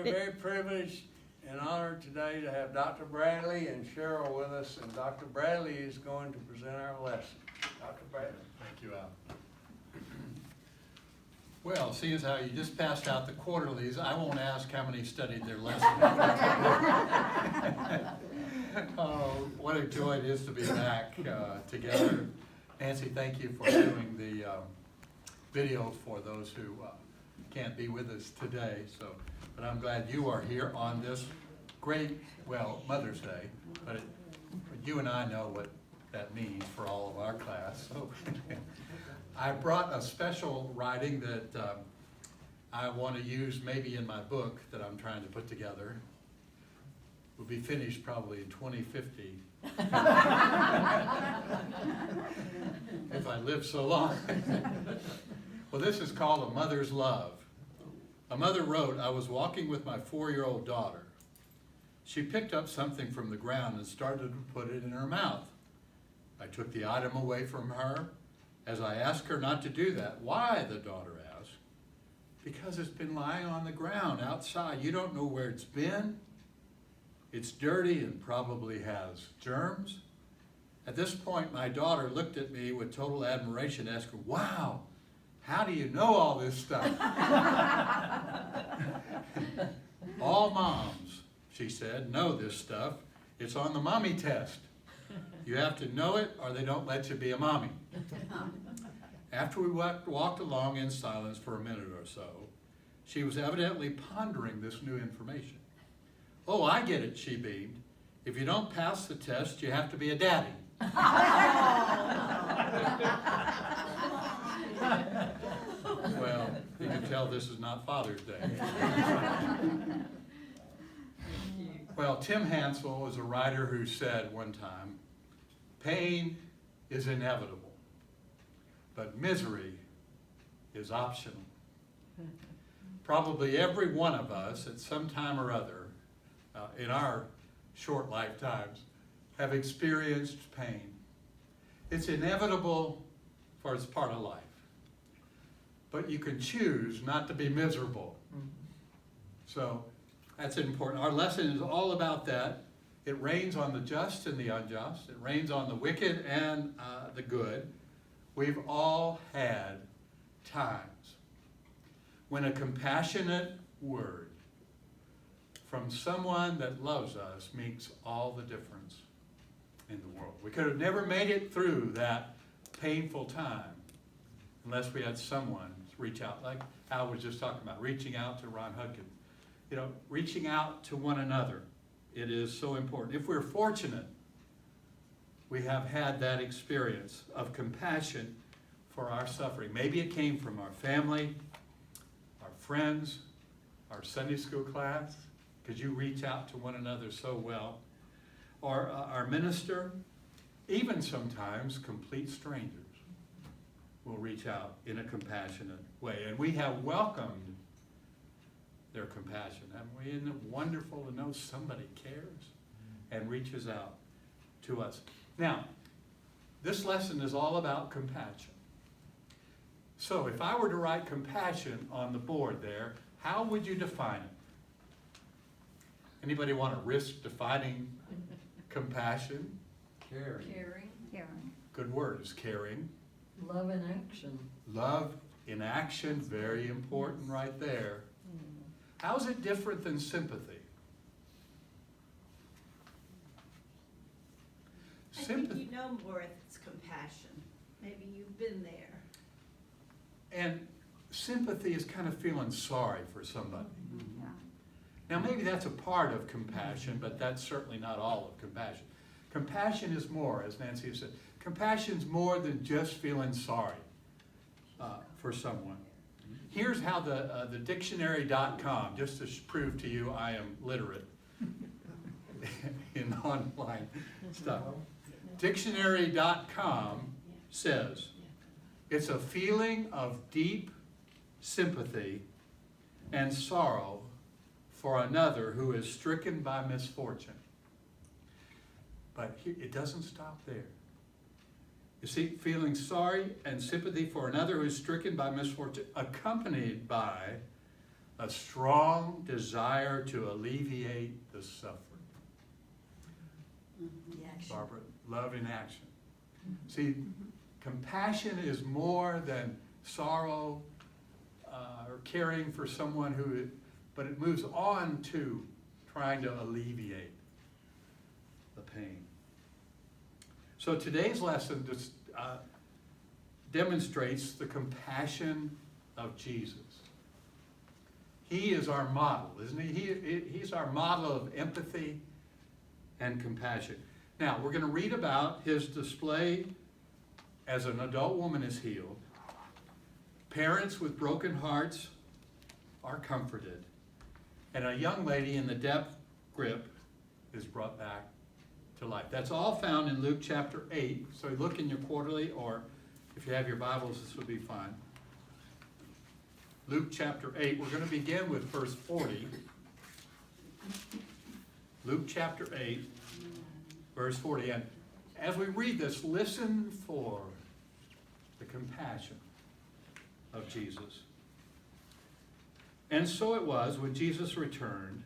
very privileged and honored today to have Dr. Bradley and Cheryl with us, and Dr. Bradley is going to present our lesson. Dr. Bradley. Thank you, Al. Well, seeing as how you just passed out the quarterlies, I won't ask how many studied their lesson. Oh, what a joy it is to be back together. Nancy, thank you for doing the video for those who can't be with us today. But I'm glad you are here on this great, well, Mother's Day. But you and I know what that means for all of our class. So I brought a special writing that I want to use maybe in my book that I'm trying to put together. Will be finished probably in 2050. If I live so long. Well, this is called A Mother's Love. A mother wrote, "I was walking with my 4-year-old daughter. She picked up something from the ground and started to put it in her mouth. I took the item away from her as I asked her not to do that." "Why?" the daughter asked. "Because it's been lying on the ground outside. You don't know where it's been. It's dirty and probably has germs." At this point, my daughter looked at me with total admiration, asking, "Wow, how do you know all this stuff?" "All moms," she said, "know this stuff. It's on the mommy test. You have to know it or they don't let you be a mommy." After we walked along in silence for a minute or so, she was evidently pondering this new information. "Oh, I get it," she beamed. "If you don't pass the test, you have to be a daddy." Well, you can tell this is not Father's Day. Well, Tim Hansel was a writer who said one time, "Pain is inevitable, but misery is optional." Probably every one of us at some time or other in our short lifetimes have experienced pain. It's inevitable, for it's part of life. But you can choose not to be miserable. So that's important. Our lesson is all about that. It rains on the just and the unjust. It rains on the wicked and the good. We've all had times when a compassionate word from someone that loves us makes all the difference in the world. We could have never made it through that painful time unless we had someone reach out, like Al was just talking about, reaching out to Ron Hudkin. You know, reaching out to one another. It is so important. If we're fortunate, we have had that experience of compassion for our suffering. Maybe it came from our family, our friends, our Sunday school class, because you reach out to one another so well, or our minister, even sometimes complete strangers will reach out in a compassionate way. And we have welcomed their compassion, haven't we? Isn't it wonderful to know somebody cares and reaches out to us? Now, this lesson is all about compassion. So if I were to write compassion on the board there, how would you define it? Anybody want to risk defining compassion? Caring. Caring. Good word is caring. Love in action. Love in action, very important right there. How is it different than sympathy? I think you know more if it's compassion. Maybe you've been there. And sympathy is kind of feeling sorry for somebody. Yeah. Now maybe that's a part of compassion, but that's certainly not all of compassion. Compassion is more, as Nancy said, compassion is more than just feeling sorry for someone. Here's how the dictionary.com, just to prove to you I am literate in online stuff. Dictionary.com says, it's a feeling of deep sympathy and sorrow for another who is stricken by misfortune. But it doesn't stop there. You see, feeling sorry and sympathy for another who is stricken by misfortune, accompanied by a strong desire to alleviate the suffering. The action. Barbara, love in action. See, compassion is more than sorrow or caring for someone but it moves on to trying to alleviate the pain. So today's lesson just demonstrates the compassion of Jesus. He is our model, isn't he? He's our model of empathy and compassion. Now, we're going to read about his display as an adult woman is healed. Parents with broken hearts are comforted. And a young lady in the death grip is brought back to life. That's all found in Luke chapter 8. So look in your quarterly, or if you have your Bibles, this will be fine. Luke chapter 8. We're going to begin with verse 40. Luke chapter 8, verse 40. And as we read this, listen for the compassion of Jesus. And so it was, when Jesus returned,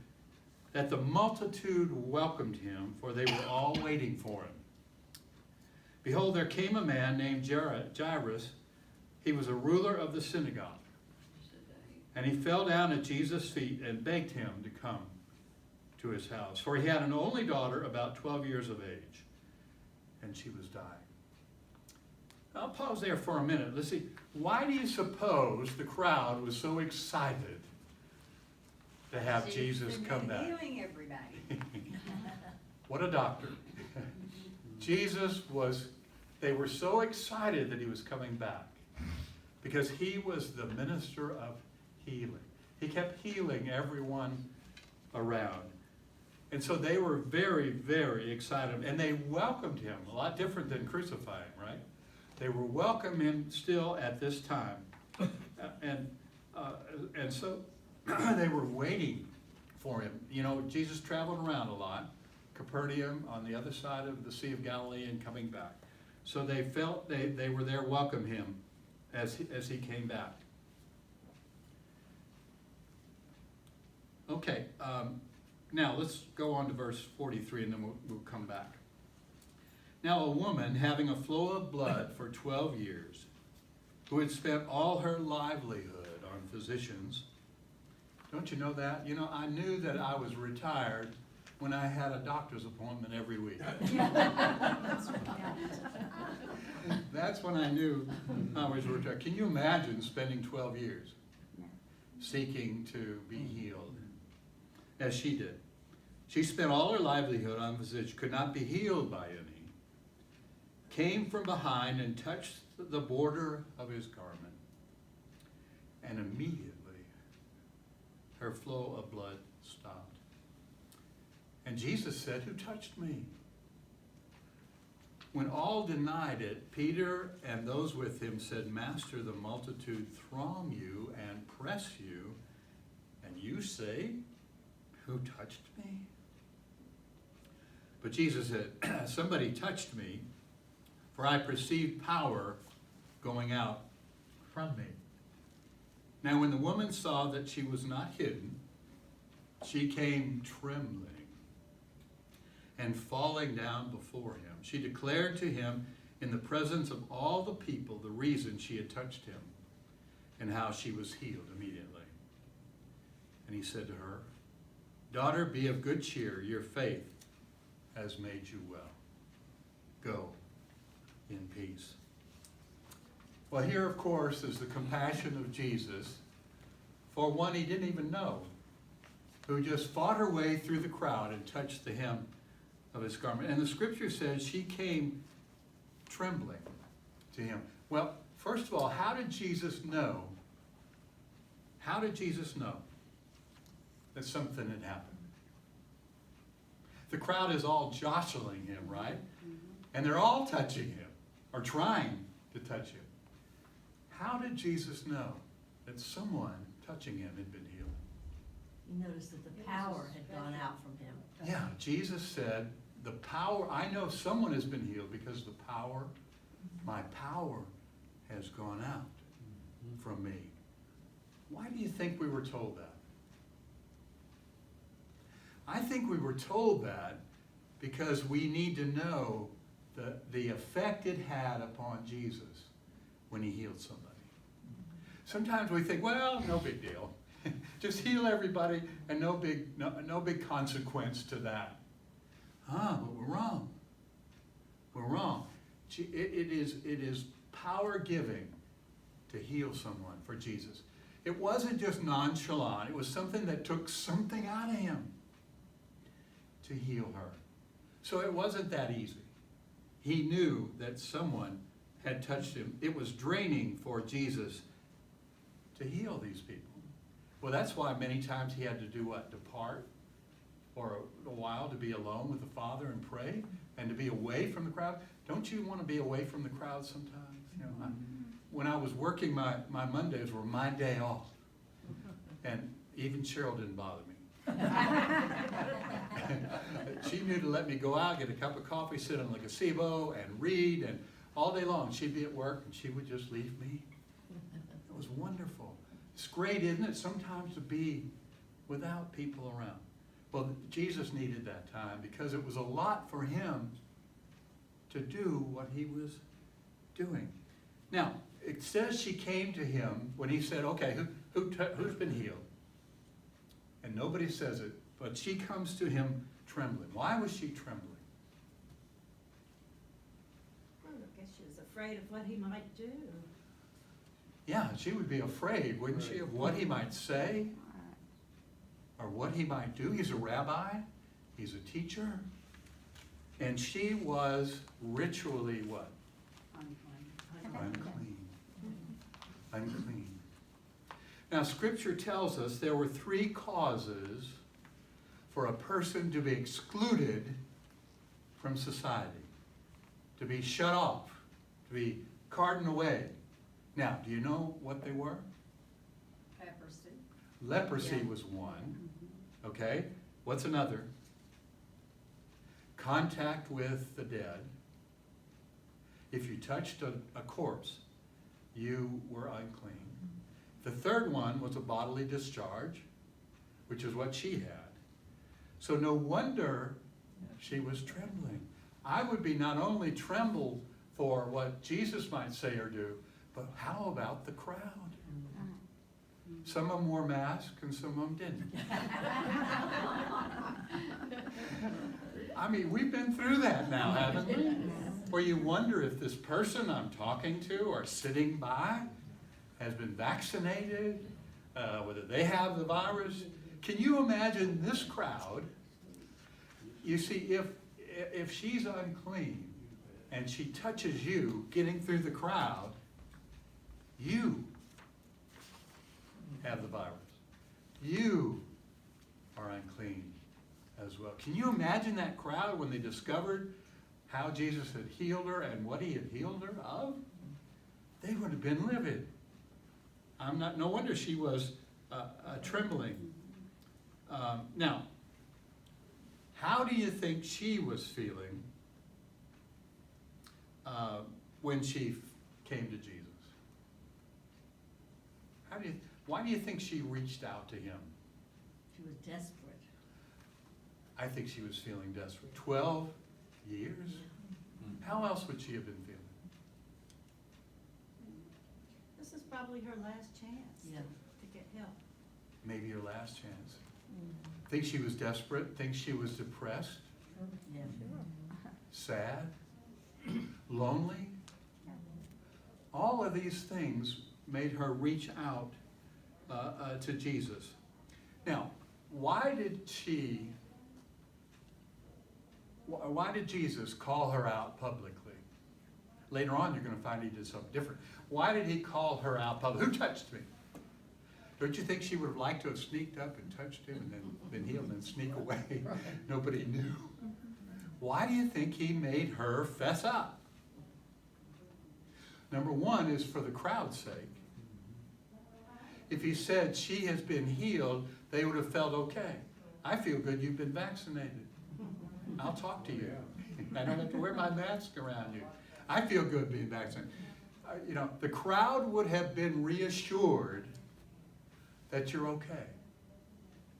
that the multitude welcomed him, for they were all waiting for him. Behold, there came a man named Jairus. He was a ruler of the synagogue. And he fell down at Jesus' feet and begged him to come to his house. For he had an only daughter, about 12 years of age, and she was dying. I'll pause there for a minute. Let's see. Why do you suppose the crowd was so excited to have Jesus come back? Healing everybody. What a doctor. They were so excited that he was coming back because he was the minister of healing. He kept healing everyone around. And so they were very, very excited. And they welcomed him, a lot different than crucifying, right? They were welcoming still at this time. And so they were waiting for him. You know, Jesus traveled around a lot. Capernaum on the other side of the Sea of Galilee and coming back. So they felt they were there welcome him as he came back. Okay, now let's go on to verse 43 and then we'll come back. Now a woman having a flow of blood for 12 years, who had spent all her livelihood on physicians. Don't you know that? You know, I knew that I was retired when I had a doctor's appointment every week. That's when I knew I was retired. Can you imagine spending 12 years seeking to be healed, as she did? She spent all her livelihood on physicians, could not be healed by any, came from behind and touched the border of his garment, and immediately her flow of blood stopped. And Jesus said, "Who touched me?" When all denied it, Peter and those with him said, "Master, the multitude throng you and press you, and you say, 'Who touched me?'" But Jesus said, "Somebody touched me, for I perceived power going out from me." Now when the woman saw that she was not hidden, she came trembling and falling down before him. She declared to him in the presence of all the people the reason she had touched him and how she was healed immediately. And he said to her, "Daughter, be of good cheer. Your faith has made you well. Go in peace." Well, here, of course, is the compassion of Jesus for one he didn't even know, who just fought her way through the crowd and touched the hem of his garment. And the scripture says she came trembling to him. Well, first of all, how did Jesus know? How did Jesus know that something had happened? The crowd is all jostling him, right? And they're all touching him, or trying to touch him. How did Jesus know that someone touching him had been healed? You noticed that the power had gone out from him. Yeah, Jesus said, the power, I know someone has been healed because my power has gone out from me. Why do you think we were told that? I think we were told that because we need to know the effect it had upon Jesus when he healed somebody. Sometimes we think, well, no big deal. Just heal everybody and no big consequence to that. But we're wrong. We're wrong. It is power giving to heal someone for Jesus. It wasn't just nonchalant. It was something that took something out of him to heal her. So it wasn't that easy. He knew that someone had touched him. It was draining for Jesus to heal these people. Well, that's why many times he had to do what? Depart for a while to be alone with the Father and pray and to be away from the crowd. Don't you want to be away from the crowd sometimes? You know, when I was working, my Mondays were my day off. And even Cheryl didn't bother me. She knew to let me go out, get a cup of coffee, sit on the gazebo and read, and all day long she'd be at work and she would just leave me. It was wonderful. It's great, isn't it, sometimes to be without people around. Well, Jesus needed that time because it was a lot for him to do what he was doing. Now, it says she came to him when he said, okay, who's been healed? And nobody says it, but she comes to him trembling. Why was she trembling? Well, I guess she was afraid of what he might do. Yeah, she would be afraid, wouldn't she, of what he might say or what he might do. He's a rabbi. He's a teacher. And she was ritually what? Unclean. Unclean. Now, Scripture tells us there were 3 causes for a person to be excluded from society, to be shut off, to be carted away. Now, do you know what they were? Leprosy. Leprosy Yeah. was one. Okay? What's another? Contact with the dead. If you touched a corpse, you were unclean. The third one was a bodily discharge, which is what she had. So no wonder she was trembling. I would be not only trembled for what Jesus might say or do, but how about the crowd? Some of them wore masks and some of them didn't. I mean, we've been through that now, haven't we? Where you wonder if this person I'm talking to or sitting by has been vaccinated, whether they have the virus. Can you imagine this crowd? You see, if she's unclean and she touches you getting through the crowd, you have the virus. You are unclean as well. Can you imagine that crowd when they discovered how Jesus had healed her and what he had healed her of? They would have been livid. No wonder she was trembling. Now, how do you think she was feeling when she came to Jesus? Why do you think she reached out to him? She was desperate. I think she was feeling desperate. 12 years? How else would she have been feeling? This is probably her last chance Yeah. to get help. Maybe her last chance. Think she was desperate? Think she was depressed? Yeah. Sad? Lonely? All of these things made her reach out to Jesus. Now, why did Jesus call her out publicly? Later on, you're going to find he did something different. Why did he call her out publicly? Who touched me? Don't you think she would have liked to have sneaked up and touched him and then been healed and then sneak away? Nobody knew. Why do you think he made her fess up? Number one is for the crowd's sake. If he said she has been healed, they would have felt okay. I feel good you've been vaccinated. I'll talk to you. I don't have to wear my mask around you. I feel good being vaccinated. The crowd would have been reassured that you're okay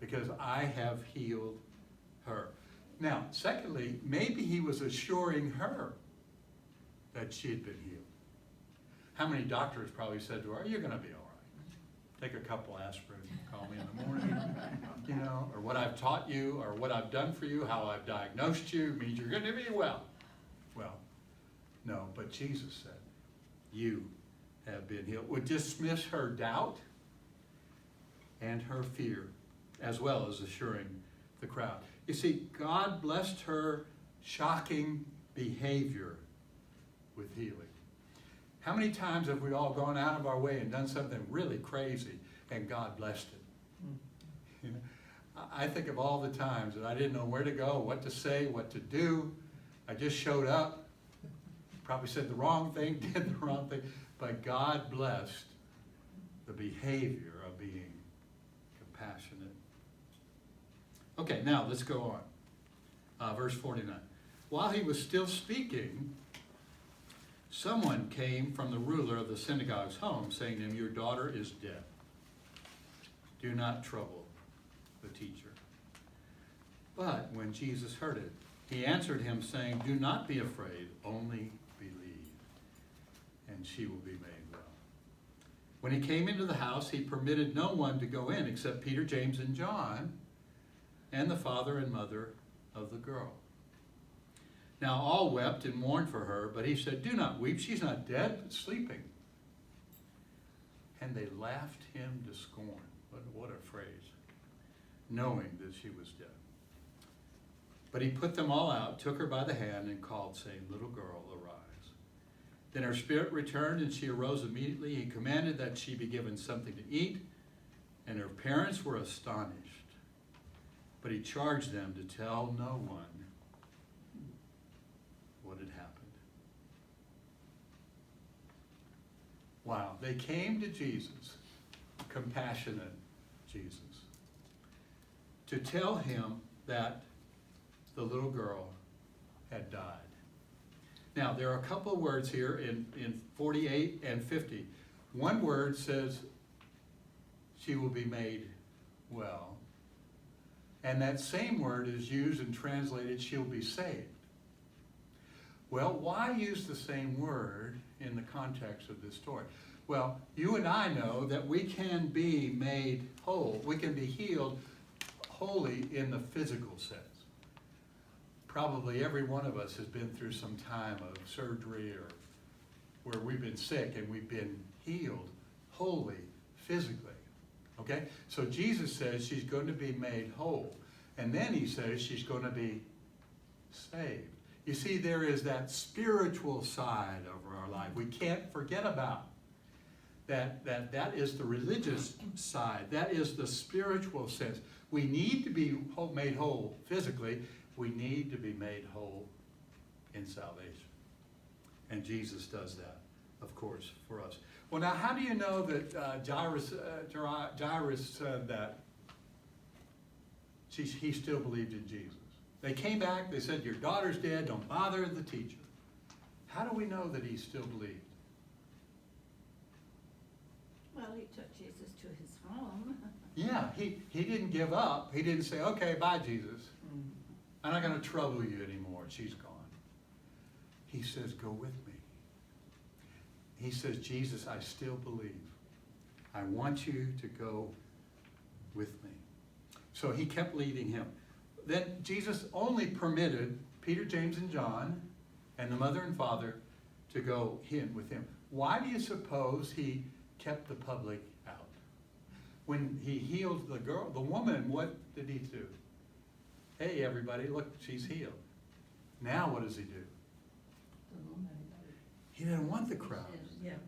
because I have healed her. Now, secondly, maybe he was assuring her that she had been healed. How many doctors probably said to her, "You're going to be all right. Take a couple aspirin, call me in the morning," you know, or what I've taught you, or what I've done for you, how I've diagnosed you means you're going to be well. Well, no, but Jesus said, "You have been healed," would dismiss her doubt and her fear, as well as assuring the crowd. You see, God blessed her shocking behavior with healing. How many times have we all gone out of our way and done something really crazy and God blessed it? You know, I think of all the times that I didn't know where to go, what to say, what to do. I just showed up, probably said the wrong thing, did the wrong thing, but God blessed the behavior of being compassionate. Okay, now let's go on. Verse 49. While he was still speaking, someone came from the ruler of the synagogue's home, saying to him, "Your daughter is dead. Do not trouble the teacher." But when Jesus heard it, he answered him, saying, "Do not be afraid, only believe, and she will be made well." When he came into the house, he permitted no one to go in except Peter, James, and John, and the father and mother of the girl. Now all wept and mourned for her, but he said, "Do not weep, she's not dead, but sleeping." And they laughed him to scorn. What a phrase. Knowing that she was dead. But he put them all out, took her by the hand, and called, saying, "Little girl, arise." Then her spirit returned, and she arose immediately. He commanded that she be given something to eat, and her parents were astonished. But he charged them to tell no one what had happened. Wow, they came to Jesus, compassionate Jesus, to tell him that the little girl had died. Now, there are a couple of words here in 48 and 50. One word says, "She will be made well." And that same word is used and translated, "She'll be saved." Well, why use the same word in the context of this story? Well, you and I know that we can be made whole. We can be healed wholly in the physical sense. Probably every one of us has been through some time of surgery or where we've been sick and we've been healed wholly physically. Okay? So Jesus says she's going to be made whole. And then he says she's going to be saved. You see, there is that spiritual side of our life we can't forget about. That is the religious side. That is the spiritual sense. We need to be made whole physically. We need to be made whole in salvation. And Jesus does that, of course, for us. Well, now, how do you know that Jairus said that he still believed in Jesus? They came back, they said, "Your daughter's dead, don't bother the teacher." How do we know that he still believed? Well, he took Jesus to his home. Yeah, he didn't give up. He didn't say, "Okay, bye, Jesus. I'm not going to trouble you anymore. She's gone." He says, "Go with me." He says, "Jesus, I still believe. I want you to go with me." So he kept leading him. Then Jesus only permitted Peter, James, and John, and the mother and father to go in with him. Why do you suppose he kept the public out? When he healed the girl, the woman, what did he do? "Hey, everybody, look, she's healed." Now what does he do? He didn't want the crowd. Yeah.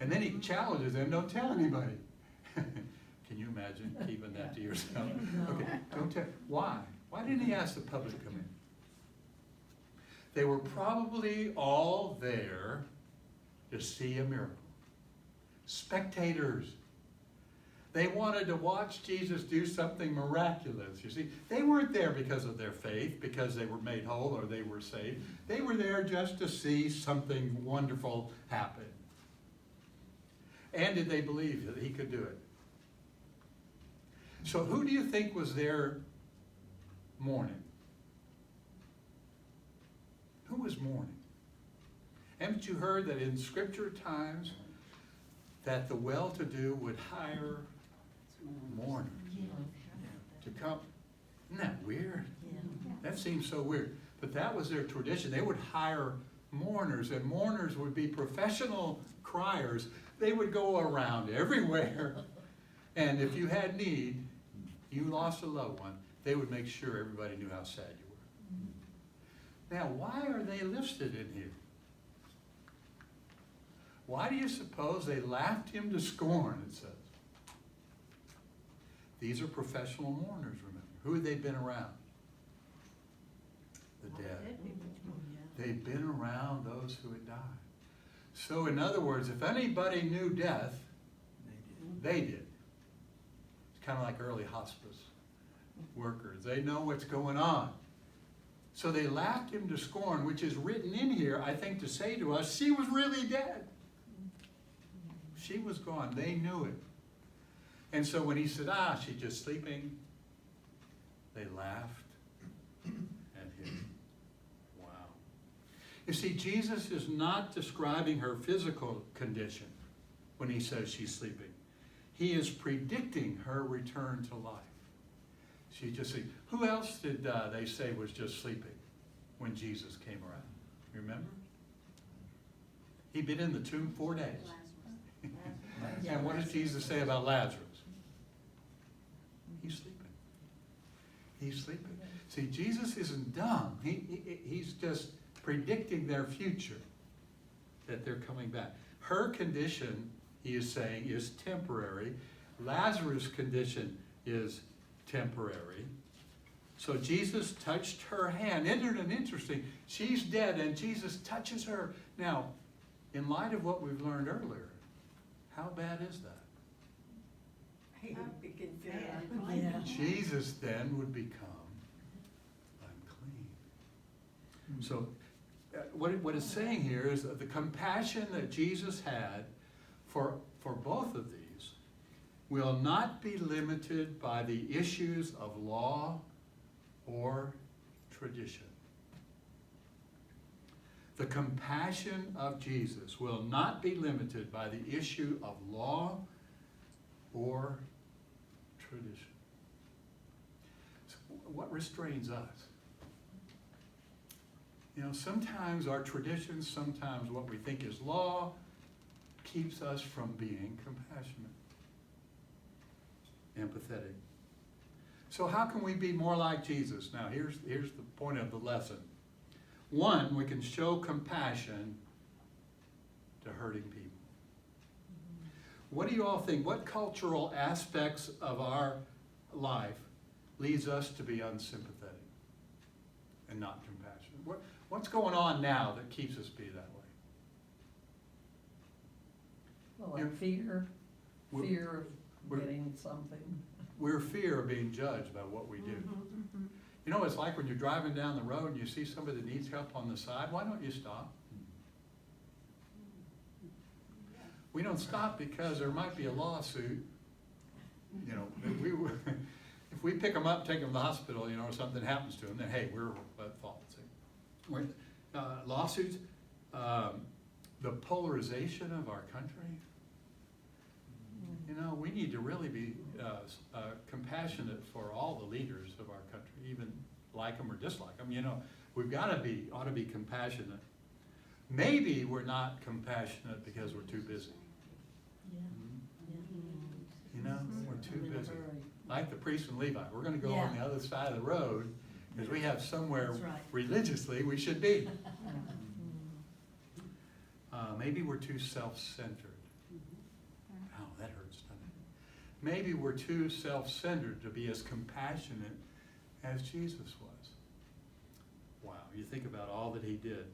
And then he challenges them, "Don't tell anybody." Can you imagine keeping that to yourself? Okay, don't tell. Why? Why didn't he ask the public to come in? They were probably all there to see a miracle. Spectators. They wanted to watch Jesus do something miraculous. You see, they weren't there because of their faith, because they were made whole or they were saved. They were there just to see something wonderful happen. And did they believe that he could do it? So who do you think was there mourning. Who was mourning? Haven't you heard that in Scripture times that the well-to-do would hire mourners to come? Isn't that weird? That seems so weird. But that was their tradition. They would hire mourners, and mourners would be professional criers. They would go around everywhere, and if you had need, you lost a loved one, they would make sure everybody knew how sad you were. Now, why are they listed in here? Why do you suppose they laughed him to scorn, it says? These are professional mourners, remember. Who had they been around? The dead. They'd been around those who had died. So in other words, if anybody knew death, they did. It's kind of like early hospice workers. They know what's going on. So they laughed him to scorn, which is written in here, I think, to say to us, she was really dead. She was gone. They knew it. And so when he said, she's just sleeping, they laughed at him. Wow. You see, Jesus is not describing her physical condition when he says she's sleeping. He is predicting her return to life. She's just sleeping. Who else did they say was just sleeping when Jesus came around? You remember? He'd been in the tomb 4 days. And what does Jesus say about Lazarus? He's sleeping. He's sleeping. See, Jesus isn't dumb. He's just predicting their future, that they're coming back. Her condition, he is saying, is temporary. Lazarus' condition is temporary. So Jesus touched her hand. Isn't it interesting? She's dead and Jesus touches her. Now, in light of what we've learned earlier, how bad is that? Jesus then would become unclean. So what it's saying here is that the compassion that Jesus had for both of these will not be limited by the issues of law or tradition. The compassion of Jesus will not be limited by the issue of law or tradition. So what restrains us? You know, sometimes our traditions, sometimes what we think is law, keeps us from being compassionate, empathetic. So how can we be more like Jesus? Now, here's the point of the lesson. One, we can show compassion to hurting people. What do you all think? What cultural aspects of our life leads us to be unsympathetic and not compassionate? What's going on now that keeps us be that way? Well, like fear of getting something. We're fear of being judged by what we do. You know, it's like when you're driving down the road and you see somebody that needs help on the side, why don't you stop? We don't stop because there might be a lawsuit. You know, if we pick them up, take them to the hospital, you know, or something happens to them, then hey, we're at fault. Lawsuits, the polarization of our country. You know, we need to really be compassionate for all the leaders of our country, even like them or dislike them. You know, ought to be compassionate. Maybe we're not compassionate because we're too busy. You know, we're too busy. Like the priest and Levi, we're going to go on the other side of the road because we have somewhere religiously we should be. Maybe we're too self-centered. Oh, that hurts, doesn't it? Maybe we're too self-centered to be as compassionate as Jesus was. Wow, you think about all that he did.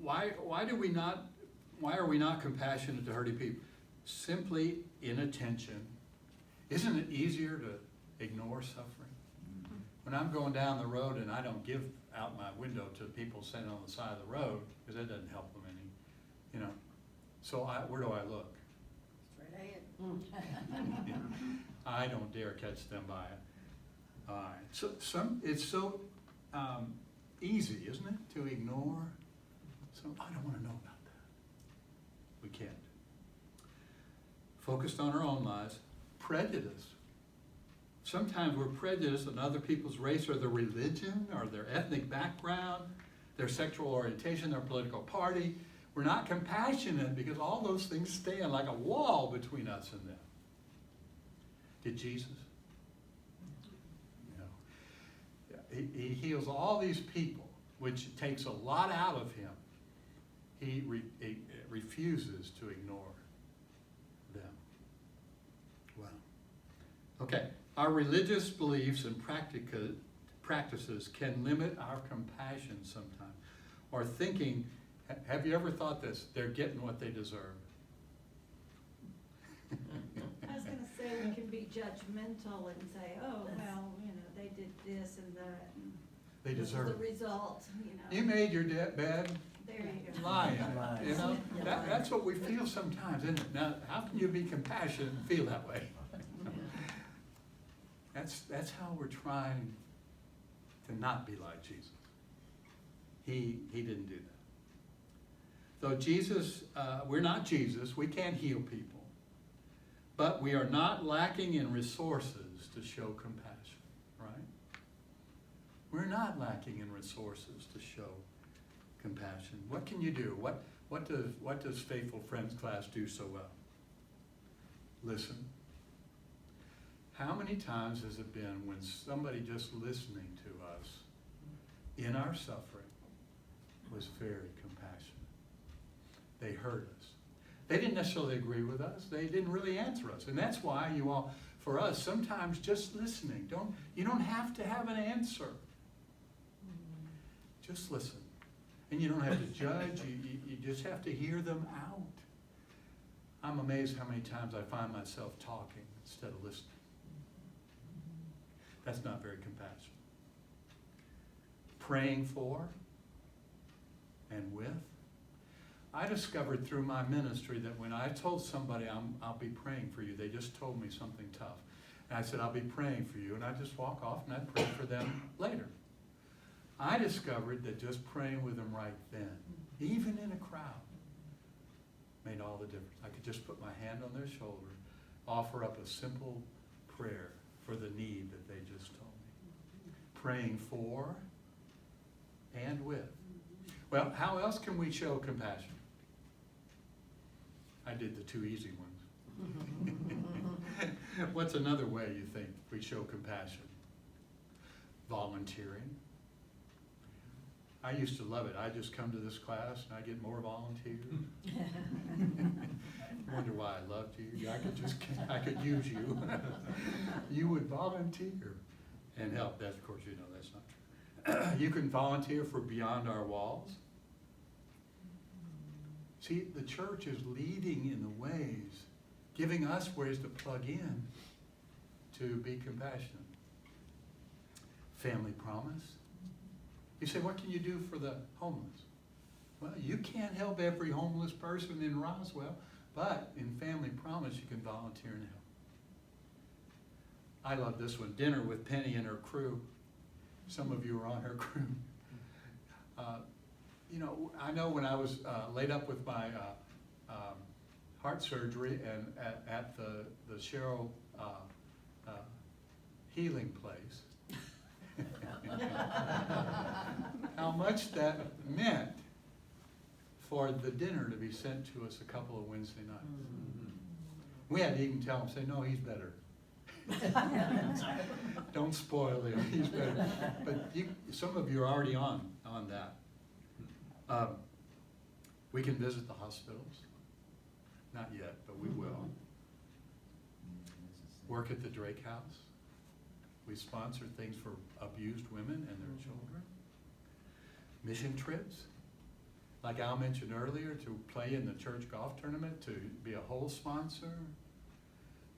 Why are we not compassionate to hurting people? Simply inattention. Isn't it easier to ignore suffering? When I'm going down the road and I don't give out my window to people sitting on the side of the road, because that doesn't help them any, you know. So where do I look? Straight ahead. I don't dare catch them by an eye. It's so easy, isn't it, to ignore? So I don't want to know about that. We can't. Focused on our own lives. Prejudice. Sometimes we're prejudiced on other people's race or their religion or their ethnic background, their sexual orientation, their political party. We're not compassionate because all those things stand like a wall between us and them. Did Jesus? No. He heals all these people, which takes a lot out of him. He refuses to ignore them. Wow. Okay. Our religious beliefs and practices can limit our compassion sometimes. Or thinking, have you ever thought this? They're getting what they deserve. I was gonna say, we can be judgmental and say, oh, well, they did this and that, and They this is deserve the it. result, You made your bed, There you go. lying. Lies. You know, Yeah. that's what we feel sometimes, isn't it? Now, how can you be compassionate and feel that way? That's how we're trying to not be like Jesus. He didn't do that. Though Jesus, we're not Jesus, we can't heal people. But we are not lacking in resources to show compassion, right? We're not lacking in resources to show compassion. What can you do? What does Faithful Friends class do so well? Listen. How many times has it been when somebody just listening to us in our suffering was very compassionate? They heard us. They didn't necessarily agree with us. They didn't really answer us. And that's why for us, sometimes just listening. You don't have to have an answer. Just listen. And you don't have to judge. You just have to hear them out. I'm amazed how many times I find myself talking instead of listening. That's not very compassionate. Praying for and with. I discovered through my ministry that when I told somebody I'll be praying for you, they just told me something tough. And I said, I'll be praying for you. And I'd just walk off and I'd pray for them later. I discovered that just praying with them right then, even in a crowd, made all the difference. I could just put my hand on their shoulder, offer up a simple prayer for the need that they just told me. Praying for and with. Well, how else can we show compassion? I did the two easy ones. What's another way you think we show compassion? Volunteering. I used to love it. I just come to this class and I get more volunteers. Wonder why I loved you. I could use you. You would volunteer and help. That, of course, that's not true. You can volunteer for Beyond Our Walls. See, the church is leading in the ways, giving us ways to plug in to be compassionate. Family Promise. You say, what can you do for the homeless? Well, you can't help every homeless person in Roswell, but in Family Promise, you can volunteer and help. I love this one, Dinner with Penny and her crew. Some of you are on her crew. I know when I was laid up with my heart surgery and at the Cheryl healing place, how much that meant for the dinner to be sent to us a couple of Wednesday nights. We had to even tell him, say, no, he's better. Don't spoil him, he's better. But some of you are already on that. We can visit the hospitals. Not yet, but we will. Work at the Drake House. We sponsor things for abused women and their children. Mission trips. Like Al mentioned earlier, to play in the church golf tournament, to be a whole sponsor.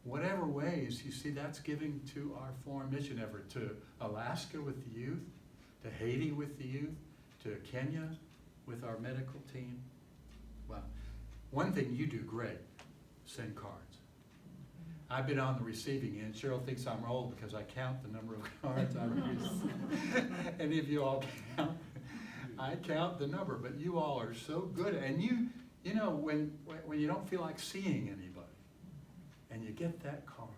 Whatever ways, you see, that's giving to our foreign mission effort, to Alaska with the youth, to Haiti with the youth, to Kenya with our medical team. Wow. One thing you do great, send cards. I've been on the receiving end. Cheryl thinks I'm old because I count the number of cards I any of you all count. I count the number, but you all are so good. And you know, when you don't feel like seeing anybody, and you get that card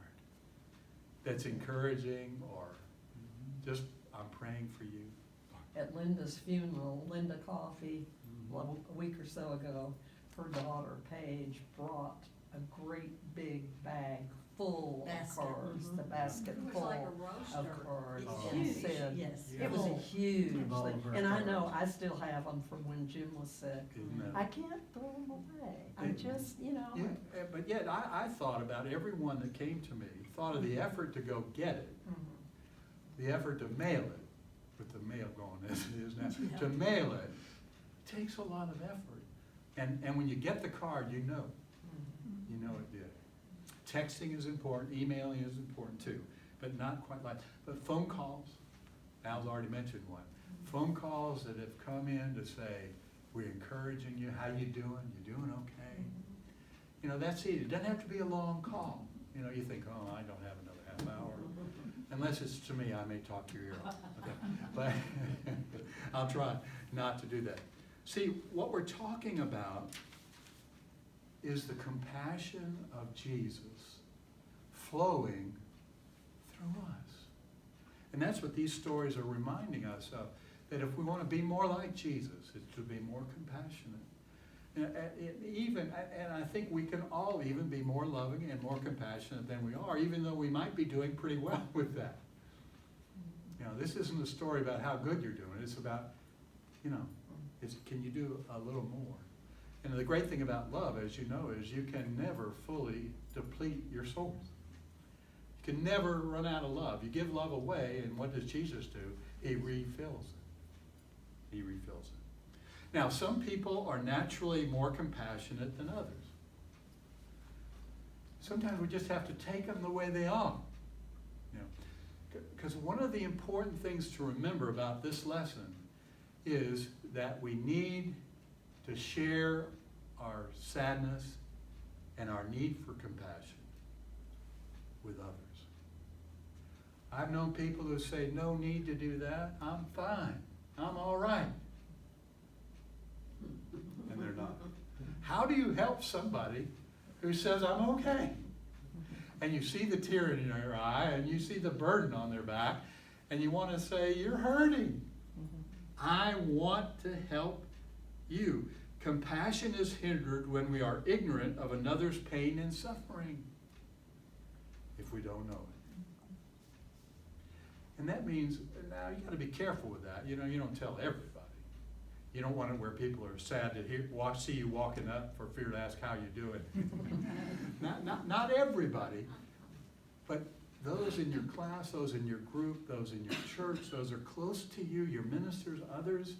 that's encouraging, or just, I'm praying for you. At Linda's funeral, Linda Coffey, a week or so ago, her daughter Paige brought a great big bag full of Basket. cards, the Mhm. basket It was full like a of roaster. cards. It's and huge, said, yes. it was a Full. huge Of all thing, of her and I know, cards. I still have them from when Jim was sick. Isn't that- I can't throw them away, I It- just, you know. Yeah, but yet I thought about everyone that came to me, thought of the effort to go get it, Mhm. the effort to mail it, with the mail going as it is now, Yeah. to mail it, takes a lot of effort. And when you get the card, you know it did. Texting is important, emailing is important too, but not quite like, but phone calls, Al's already mentioned one. Phone calls that have come in to say, we're encouraging you, how you doing, you doing okay? You know, that's easy, it doesn't have to be a long call. You know, you think, oh, I don't have another half hour. Unless it's to me, I may talk your ear off. Okay. But I'll try not to do that. See, what we're talking about is the compassion of Jesus flowing through us. And that's what these stories are reminding us of, that if we want to be more like Jesus, it's to be more compassionate. And I think we can all even be more loving and more compassionate than we are, even though we might be doing pretty well with that. You know, this isn't a story about how good you're doing. It's about, you know, can you do a little more? And the great thing about love, as you know, is you can never fully deplete your source. You can never run out of love. You give love away, and what does Jesus do? He refills it. He refills it. Now, some people are naturally more compassionate than others. Sometimes we just have to take them the way they are. You know, because one of the important things to remember about this lesson is that we need to share our sadness and our need for compassion with others. I've known people who say, no need to do that, I'm fine, I'm all right. And they're not. How do you help somebody who says, I'm okay? And you see the tear in their eye, and you see the burden on their back, and you want to say, you're hurting. I want to help you. Compassion is hindered when we are ignorant of another's pain and suffering, if we don't know it. And that means, now you got to be careful with that. You know, you don't tell everybody. You don't want it where people are sad to see you walking up for fear to ask how you're doing. not everybody, but those in your class, those in your group, those in your church, those are close to you, your ministers, others,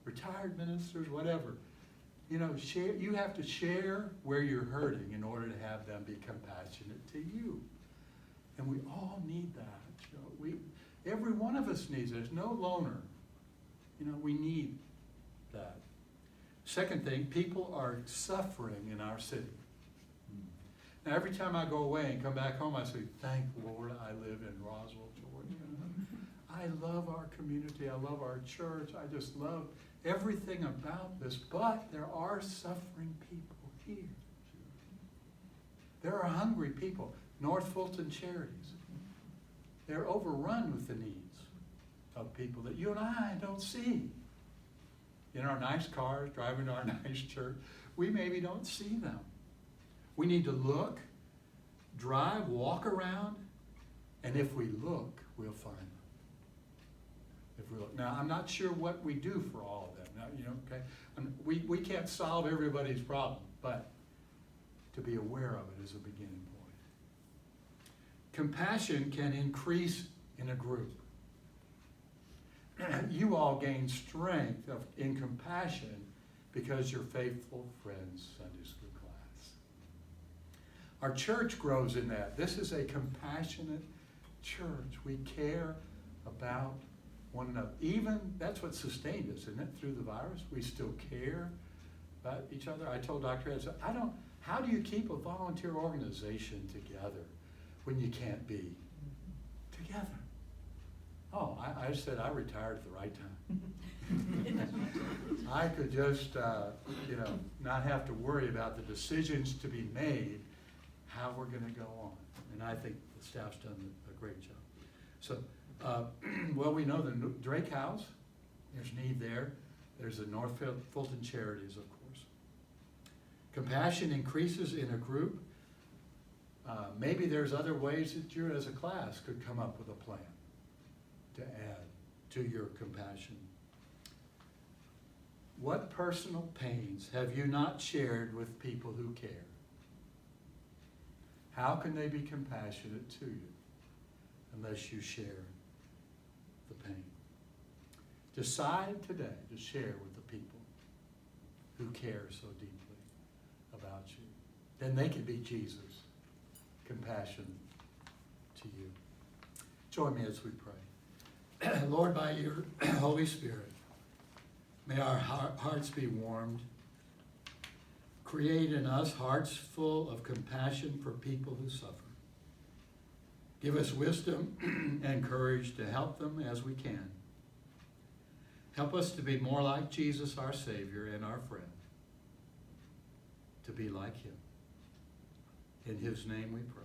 retired ministers, whatever. You know, you have to share where you're hurting in order to have them be compassionate to you. And we all need that. You know, every one of us needs it. There's no loner. You know, we need that. Second thing, people are suffering in our city. Now, every time I go away and come back home, I say, thank the Lord I live in Roswell, Georgia. I love our community. I love our church. I just love everything about this. But there are suffering people here. There are hungry people. North Fulton Charities. They're overrun with the needs of people that you and I don't see. In our nice cars, driving to our nice church, we maybe don't see them. We need to look, drive, walk around, and if we look, we'll find them. If we look. Now, I'm not sure what we do for all of them. Now, you know, okay, we can't solve everybody's problem, but to be aware of it is a beginning point. Compassion can increase in a group. You all gain strength in compassion because you're faithful friends Sunday school class. Our church grows in that. This is a compassionate church. We care about one another. Even, that's what sustained us, isn't it? Through the virus, we still care about each other. I told Dr. Ed, how do you keep a volunteer organization together when you can't be together? Oh, I said I retired at the right time. I could just, not have to worry about the decisions to be made, how we're gonna go on. And I think the staff's done a great job. So, well, we know the Drake House, there's need there. There's the North Fulton Charities, of course. Compassion increases in a group. Maybe there's other ways that you as a class could come up with a plan to add to your compassion. What personal pains have you not shared with people who care? How can they be compassionate to you unless you share the pain? Decide today to share with the people who care so deeply about you. Then they can be Jesus, compassion to you. Join me as we pray. Lord, by your Holy Spirit, may our hearts be warmed. Create in us hearts full of compassion for people who suffer. Give us wisdom and courage to help them as we can. Help us to be more like Jesus, our Savior and our friend, to be like him. In his name we pray.